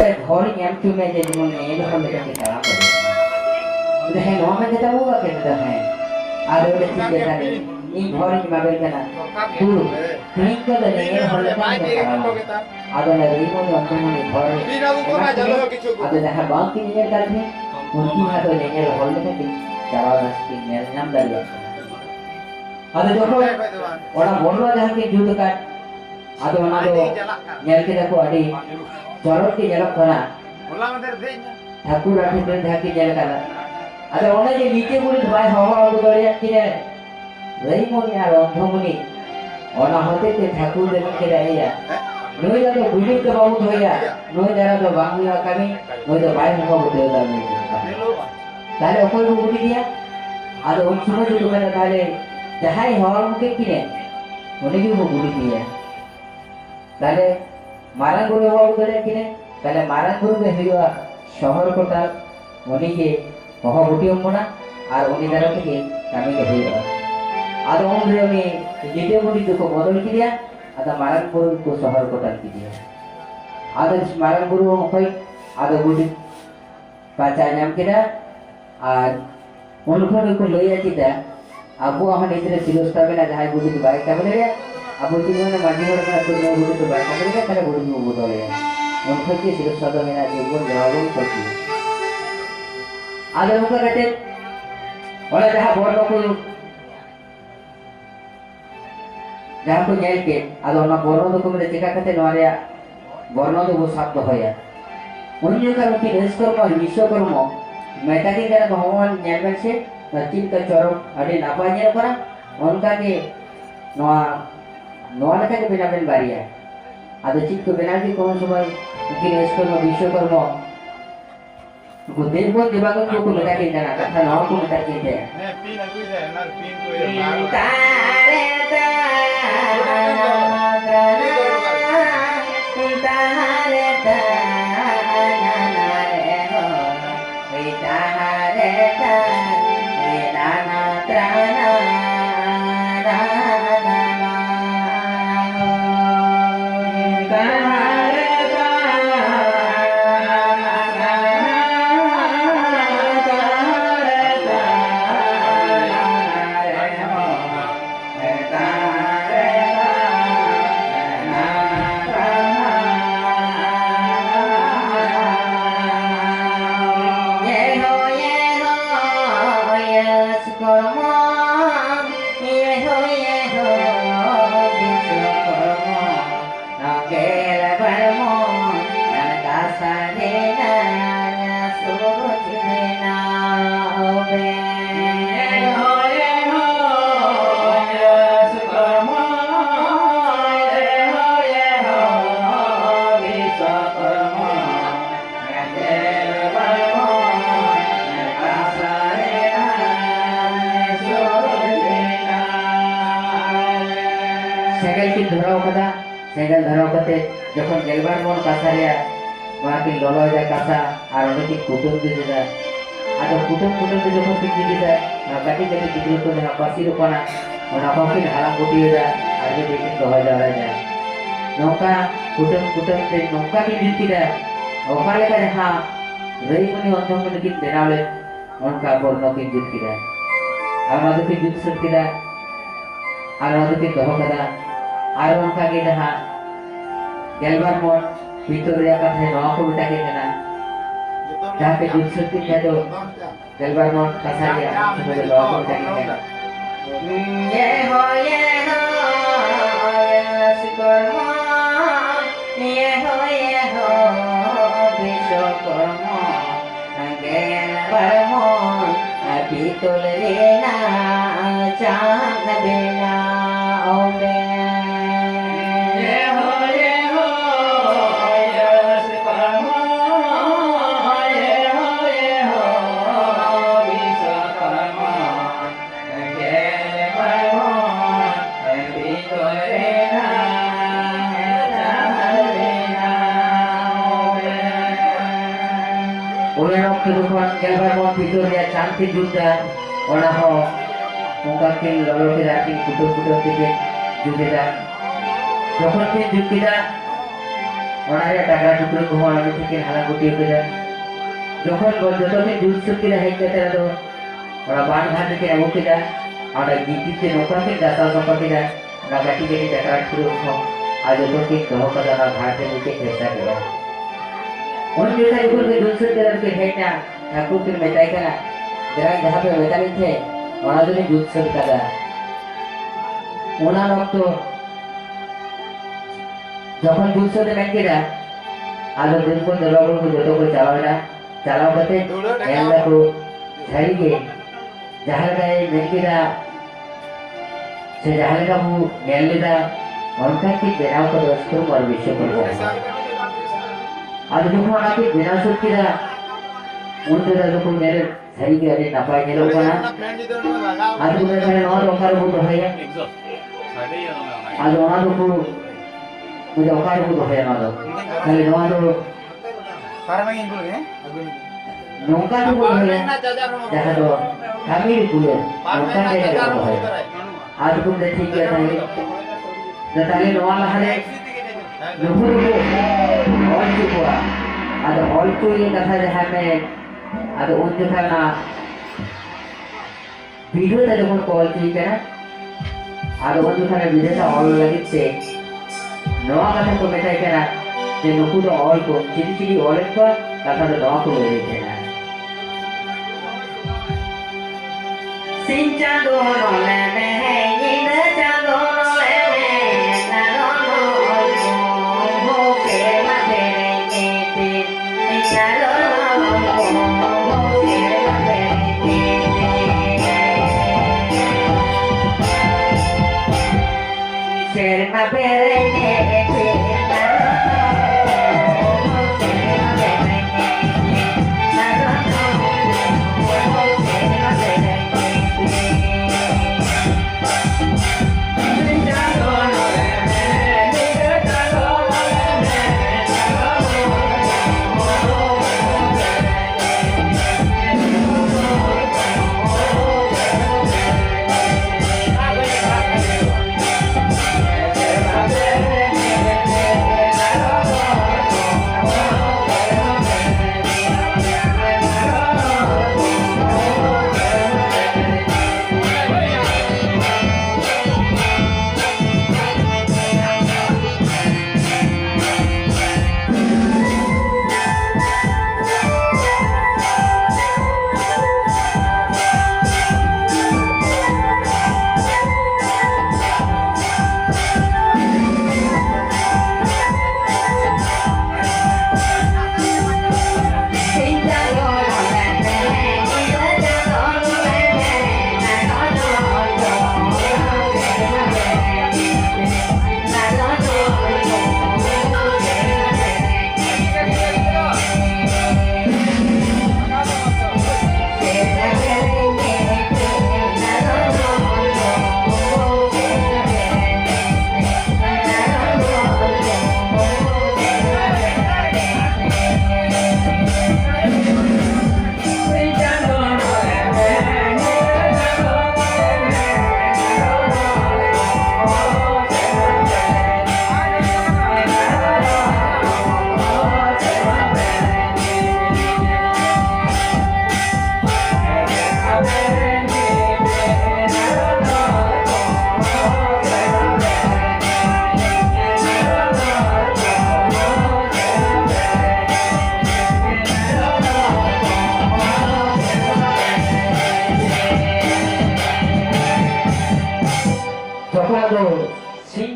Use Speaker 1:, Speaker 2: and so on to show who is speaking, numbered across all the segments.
Speaker 1: ᱚᱱᱠᱟ ᱦᱚᱲ ᱧᱟᱢ ᱪᱩᱢᱮ ᱡᱮ ᱡᱮᱢᱚᱱ ᱧᱮᱞ ᱦᱚᱲ ᱞᱮᱠᱟ ᱜᱮ ᱛᱟᱲᱟᱢ ᱠᱟᱫᱟ ᱦᱮᱸ ᱱᱚᱣᱟ ᱢᱮᱱ ᱠᱟᱛᱮ ᱟᱵᱚ ᱵᱟᱠᱮ ᱢᱮᱛᱟ ᱦᱮᱸ ᱟᱫᱚ ᱚᱸᱰᱮ ᱪᱮᱫ ᱞᱮᱠᱟ ᱤᱧ ᱦᱚᱲᱤᱧ ᱮᱢᱟᱵᱮᱱ ᱠᱟᱱᱟ ᱛᱩ ᱛᱤᱦᱤᱧ ᱠᱚ ᱫᱚ ᱧᱮᱧᱮᱞ ᱦᱚᱲ ᱞᱮᱠᱟ ᱜᱮ ᱛᱟᱲᱟᱢᱟ ᱟᱫᱚ ᱚᱱᱟ ᱨᱤᱢᱚᱱ ᱚᱱᱛᱚᱢᱚᱱᱤ ᱦᱚᱲ ᱟᱫᱚ ᱡᱟᱦᱟᱸ ᱵᱟᱝ ᱠᱤᱱ ᱧᱮᱧᱮᱞ ᱠᱟᱫ ᱛᱟᱦᱮᱸ उनकी हाँ तो नेंगल हॉल में कि चलाव नस्की नेल नाम दरिया आदो जोखो ओना बोलवा जहां के जुद का आदो ओना दो नेल के देखो अडी चलो की नेल करा होला मदर दे ठाकुर आठी दिन धाकी नेल करा आदो ओना जे नीचे गुड़ी भाई हवा आगो दरिया किने रही मोनी यार अंधमुनि ओना होते ते ठाकुर देव के रहिया नोई दा तो गुड़ी के बाबू होया नोई जरा तो बांगुया कमी नोई तो भाई हवा बोले दा में তাহলে ওকই গুটি দিয়া আর ওই সময় যদি মানে তাহলে যাহাই হওয়ার মুখে কিনে উনি কি গুটি দিয়া তাহলে মারান গুরু হওয়া ধরে কিনে তাহলে মারান গুরুকে হইয়া শহর কোটা উনিকে হওয়া গুটি না আর উনি দ্বারা থেকে কামিকে হইয়া আর ওমরে উনি দ্বিতীয় গুটি দুটো বদল কিয়া আর মারান গুরুকে শহর কোটা কিয়া আর মারান গুরু হই আর গুটি পাঁচা নাম কিনা আর অনুখানে को লইয়া কিটা আবু আমার ইতরে চিরস্থাবে না যাই বুঝি বাইক কাবলে রে আবু জীবনে মাটি হড় না তো বুঝি তো বাইক কাবলে রে তারে বুঝি বদলে অনুখানে চিরস্থাবে না জীবন জবাবও করছি আদর মুখ কাটে ওলা যাহা বড় লোক যাহা তো নেল के আদর না বড় লোক মে চিকা কাতে নরিয়া বর্ণ তো শব্দ হইয়া অন্য কারণ কি রেসকর্ম বিশ্বকর্ম मेटाकी जरा भगवान नेलमेन से चित का चरम अड़ी नापाजे करा उनका के नोआ नोआ लेखा के बिना बेन बारिया आदो चित को बिना की कौन समय कि रेस्कर्म विश्वकर्म को देव देवागन को मेटा के जाना कथा नोआ को मेटा के दे पीन अगु दे नर पीन को तारे सेगल धराव कते जखन गेलबार मन कासारिया माकी ललो जा कासा आर ओने की कुटुम दे दिदा आदो कुटुम दे जखन की दिदा काटी काटी दिदु तो ना पासी रोपना ओना पाकी हाला गुटी जा आर जे देखिन तो जा जा नौका कुटुम दे नौका की दिदा ओका लेका जहां रई मनी अंधम मन की बेनाले उनका वर्णो की दिदा आर मादु की जुत सकिदा आर मादु की दहो कदा आर उनका के जहां गेलबार मोन भितरिया कथे नवा को बेटा के ना जहां पे जुट सकती है तो गेलबार मोन कसारिया से नवा को बेटा के ना ये हो विश्वकर्म ये हो विश्वकर्म गेलबार मोन भितरिया चांद बेना ओबे गेलबार मोन भितरिया शांति जुदा ओना हो उनका के ललो के राती कुटुम के जुदेदा जखन के जुकिदा ওনারে টাকা টুকরো কো আমি থেকে হালা গুটি করে যখন যতদিন দুধ সুতি রে হেতে তো ওরা বান ভাত থেকে আগু কিনা আমরা গিটিতে নৌকাতে যাতা সপা কিনা না গাটি গেটি টাকা টুকরো কো आज तो के कहो का ना घाट से नीचे कैसा गया उन जैसा ऊपर के दूसरे तरफ के है ना ठाकुर के मेटाई का ना जरा जहाँ पे मेटाई थे वहाँ तो नहीं दूसरे का था उन्हें लोग तो যখন দুশোতে ব্যাংকেরা আলো দিন কোন দরবারକୁ যত को চালাও করতে এলাকো ছাড়িয়ে যাহারগায় ব্যাংকেরা সে যাহারগা মু নেলেদা অনকা কি বেনাও করে অস্ত্র পর বিশ্ব করব আজ যখন আপনি বেনা সত্যিরা উনতেরা যখন নেলে ছাড়িয়ে আরে না পাই নেলো না আজ তুমি এখানে নয় রকার মতো হয় আজ ওনার मुझे औकार को तो है ना तो खाली नवा तो
Speaker 2: para main dulu ya
Speaker 1: नौका तो बोल है जहाँ तो कमी भी बोले नौका के क्या तो है आज तुम देखी क्या था ये जताले नवा लहरे नुपुर को और चुका आज और तो ये कथा जहाँ में आज उन जो था ना वीडियो था जो कौन कॉल की क्या ना आज उन जो था ना वीडियो था और लगी से नवा कथा को मेटाई करा जे नुकु तो ऑल को चिड़ी ऑल को कथा तो नवा को ले देना सिंचा दोनों ले में है नींद चा दोनों ले में ना दोनों हो के मते रे के सिंचा दोनों हो के मते रे शेर मा पेरे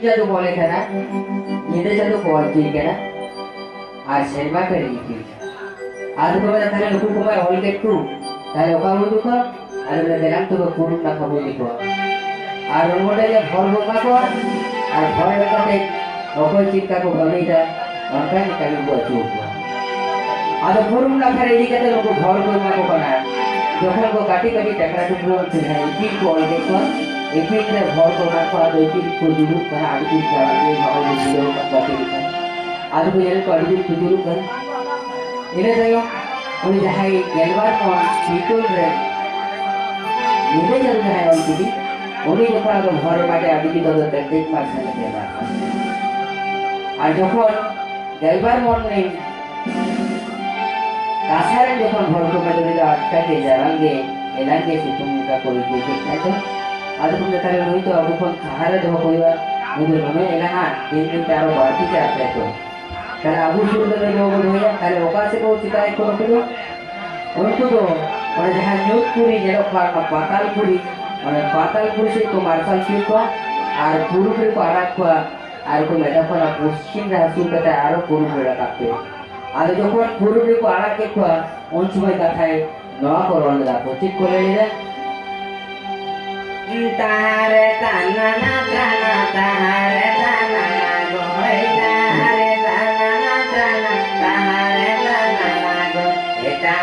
Speaker 1: जादू बोले थे ना ये जादू बोल ठीक है ना आज शर्मा करेगी ठीक आज तो बता थारे लोगों को मैं हॉल के टू थारे ओका बोल दूँगा आज मैं देना तो मैं पूर्ण ना खबर दिखो आज उन बोले जब हॉल बोलना को आज हॉल में करते ओका चिंता को गमी था उनका निकाल को चूक आज पूर्ण ना करेगी कहते लोगों हॉल को ना को बना যখন को काटी काटी टकरा टुकड़ा होते हैं इसी को और देखो इसी ने घर को ना पड़ा तो इसी को जुलूस कर आगे की चला के भाव जुलूस का काटी है आज को ये को आगे की जुलूस कर इन्हें जायो उन्हें जहाँ ये गैलवार को बिल्कुल रे इन्हें जरूर है उनकी भी उन्हें जो पड़ा तो घर में आगे की तो देखते मार सकते हैं आज যখন গেলবার মন নেই কাছারে যখন ভর করে ধরে আটকাকে জারাঙ্গে এলাঙ্গে সিতুমকা করে দিয়েছে তাই তো আজ তুমি তাহলে নই তো এখন কাহারে ধো কইবা মুদে ননে এলা না দিন তারও বাড়তি চাপ তাই তো তাহলে আবু শুরু করে লোক হইয়া তাহলে ওকাশে কেউ চিকায় করে পেলো उनको तो মানে जहाँ जोधपुरी যেটা পাতালপুরি মানে পাতালপুরি সে তো মার্শাল শিল্প আর পুরুপুরি को আরাক কোয়া আর को মেধাফলা পশ্চিম রাসু কথা আরো পুরুপুরি রাখতে আর যখন পুরুপুরি को আরাকে কোয়া উন সময় কথায় নয়া করন দা পচিত করে নিলে তাহারে তানা না তানা তাহারে তানা না গোই তাহারে তানা না তানা তাহারে তানা না গো এটা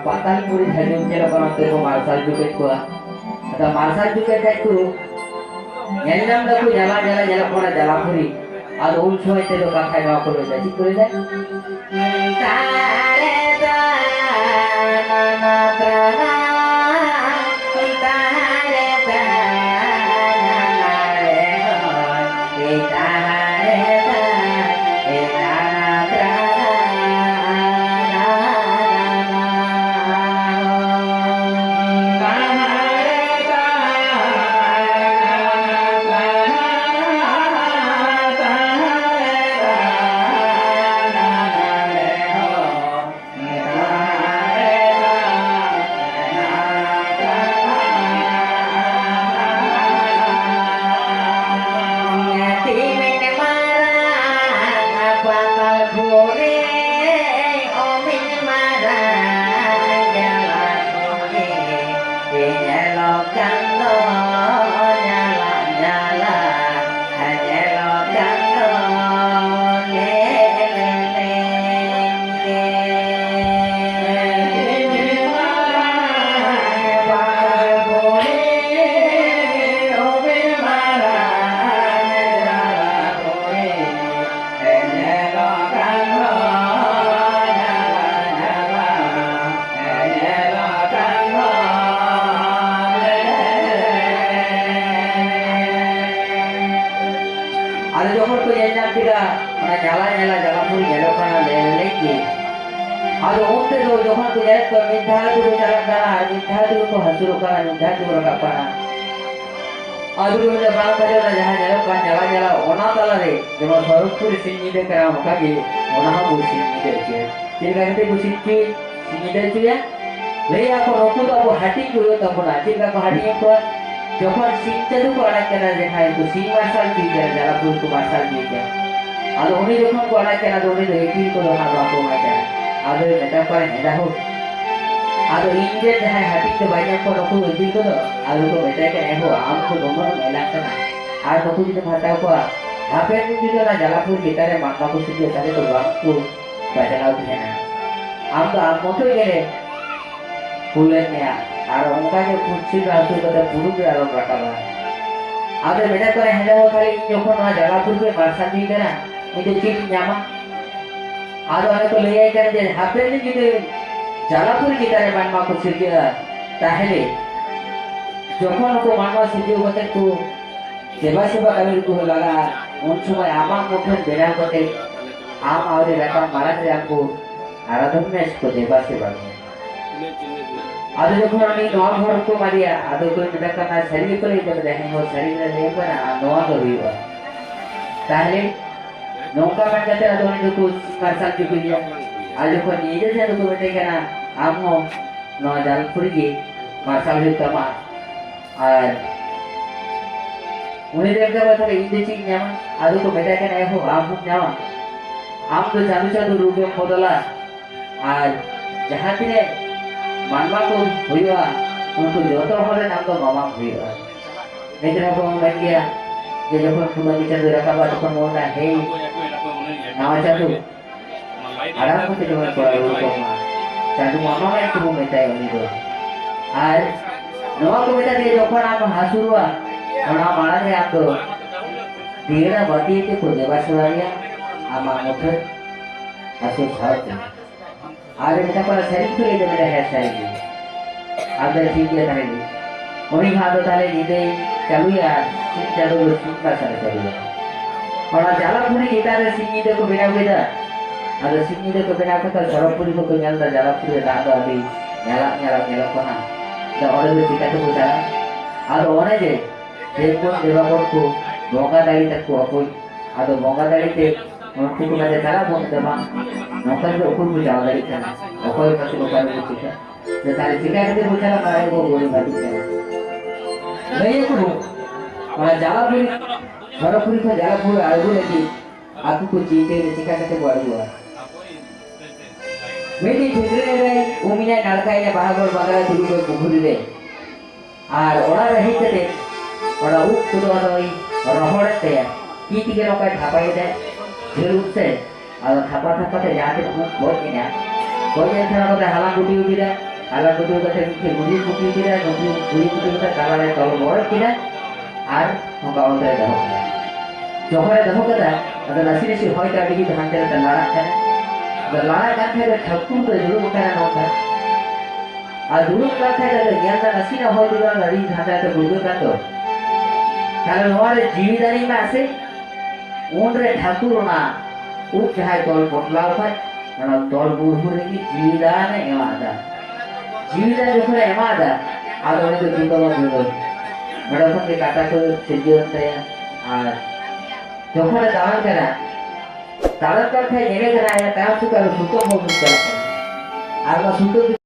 Speaker 1: পাতালপুরি ধাইন চেলা বানাতে को मार्शल जुकेट को आता मार्शल जुकेट একটু এলাম দেখো জ্বালা জ্বালা জ্বালা পড়া জ্বালাপুরি আর ওই সময়তে তো কথায় না করে যায় ঠিক করে যায় তারে দানা প্রাণা তারে দানা রে এই তারে ಅದು ಹೋಗ್ತಿದ್ರು যখন তো মিথ্যাদুরো চালাকানা মিথ্যাদুরো को हसुरो kana মিথ্যাদুরো কাপানা আদুরো যে বাংলাদেশে যাহা যায় কান জ্বালা জ্বালা ওনা তালারে যেমন সরুপুরি সিন্নিদে করা মুখাগে ওনা হবু সিন্নিদে আছে তিলগাতে বুসিচ্ছি সিন্নিদে চুয়া লই এখন ওকু তো হাটি কইও তখন আচিকা কো হাটি কো যখন সিনচাদু को আড়া কেনা দেখায় তো সিন মার্শাল কি যায় যারা পুরো को মার্শাল দিয়ে যায় আর উনি যখন को আড়া কেনা উনি দেখি को না বাপু মাইটা आदो नेता पर नेता हो आदो इंडियन जहां हाटी के बाइया को रखो इदी को आदो को बेटा के हो आम को दोनों मेला करना आर तो कुछ भाता को आपे जो ना जलापुर गिटारे माता को सिद्धि तारे तो बाप को बजालाव है ना आम तो आप मोटो गेले फूले में आर उनका के कुछ रासु को पुरु के आरो रखाबा आदो बेटा को हेले हो खाली যখন না जलापुर के मार्शल दी करा ये चीज न्यामा ᱟᱫᱚ ᱚᱱᱮ ᱠᱚ ᱞᱟᱹᱭᱟᱭ ᱠᱟᱱᱟ ᱡᱮ ᱦᱟᱯᱮᱱ ᱫᱤᱱ ᱡᱩᱫᱤ ᱡᱟᱞᱟᱯᱩᱨ ᱪᱮᱛᱟᱱ ᱨᱮ ᱢᱟᱱᱣᱟ ᱠᱚ ᱥᱤᱨᱡᱟᱹᱜᱼᱟ ᱛᱟᱦᱞᱮ যখন ᱩᱱᱠᱩ ᱢᱟᱱᱣᱟ ᱥᱤᱨᱡᱟᱹᱣ ᱠᱟᱛᱮ ᱠᱚ ᱫᱮᱵᱟ ᱥᱮᱵᱟ ᱠᱟᱹᱢᱤ ᱨᱮᱠᱚ ᱞᱟᱜᱟᱜᱼᱟ ᱩᱱ ᱥᱚᱢᱚᱭ ᱟᱢᱟᱜ ᱢᱩᱴᱷᱟᱹᱱ ᱵᱮᱱᱟᱣ ᱠᱟᱛᱮ ᱟᱢ ᱟᱣᱨᱤ ᱨᱟᱠᱟᱵ ᱢᱟᱲᱟᱝ ᱨᱮ ᱩᱱᱠᱩ ᱟᱨᱟধᱱᱟ को देवा सेवा आदि जखन उनी नवा घर को मारिया आदि कोई मेटा करना शरीर को ले जब देखें वो शरीर ले लेकर नवा तो हुआ ताहले नौका में कहते हैं तो उन्हें कुछ मार्शल की पिलिया आज को नीचे से तो बेटे कहना आप हो नौ जाल पुरी मार्शल भी तमा और उन्हें देखते हुए थोड़े इंद्र चीज न्यामा आदि को बेटा कहना हो आप हो न्यामा आप तो चालू चालू रूप में बदला और जहाँ तिने मानवा को हुआ उनको जोतो होले नाम तो मामा हुआ लेकिन अब हम बैठ गया ये जब पुनः विचार रखा बात तो मोटा है नाम चालू आराम को जो है कोई रूप में चालू मामा में तो में चाहिए उन्हीं को और नवा को बेटा दे जो पर आप हासुरुआ और आप माना है आप तो धीरे बाती के को देवा सवारिया आप मुझे हासुर साहब आगे बेटा पर शरीर को ले जब मेरा है शरीर आगे ठीक है करेंगे उन्हीं हाथ उतारे जीते चालू यार सिंह चालू सिंह का सारे चालू और जाला पूरी गीता रे सिंह जी को बिना हुए था आगे सिंह जी को बिना करता सरपुरी को कोई मिलता जाला पूरी रात अभी न्याला कोना तो और जो चिका तो बोला और ओने जे देवकोट देवाकोट को मोगा दाई तक को कोई आगे मोगा दाई ते उनको को मैंने चला बोल दबा नौकर जो ऊपर भी जाओ दाई चला ऊपर का से ऊपर को चिका जो तारे चिका के बोला मारे वो गोली बाती चला नहीं को और जाला पूरी सरपुरी को जाला पूरी आलू लगी आपको कुछ चीजें चिका के बोल हुआ मेरी ठिकरे रे उमिना नालकाइने बाहागोर बागरा दुलु को पुखुरी रे और ओड़ा रही कते ओड़ा उप कुदो दई रहड़ते की तिके नका थापाई दे फिर उठसे और थापा ते जाते खूब बहुत किना कोई एथरा को हाला गुटी उठीरा हाला गुटी उठे फिर गुटी उठीरा गुटी उठे काला तो मोर किना और नका ओते दहो जोहरे दहो कदा अगर नसी नसी होय ता बिगी धान ते लड़ा करे लाड़ा का थे ठकुर तो जुलुम करना होता और जुलुम का थे तो ज्ञान का नसी ना हो जुलुम लड़ी धाता तो बुझो का तो कारण हमारे जीविदारी में आसे उन रे ठाकुर ना उप जहाँ तोल पोटला पर ना तोल बुढ़ की जीविदान एमादा जीविदान जो करे एमादा आगे उन्हें तो जीवित लोग जुलुम बड़ा सन के काटा को सिद्धियों से और जो करे दान करा तारक कर थे येने करा या काम सुकर सुतो हो सुकर आगा सुतो